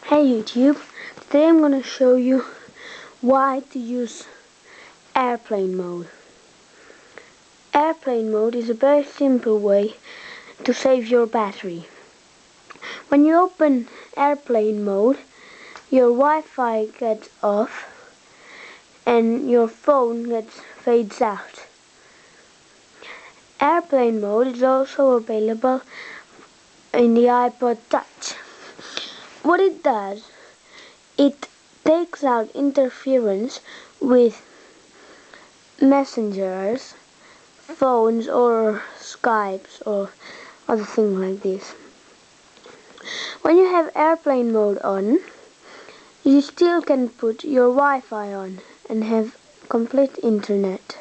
Hey YouTube, today I'm going to show you why to use airplane mode. Airplane mode is a very simple way to save your battery. When you open airplane mode, your Wi-Fi gets off and your phone fades out. Airplane mode is also available in the iPod Touch. What it does, it takes out interference with messengers, phones or Skypes or other things like this. When you have airplane mode on, you still can put your Wi-Fi on and have complete internet.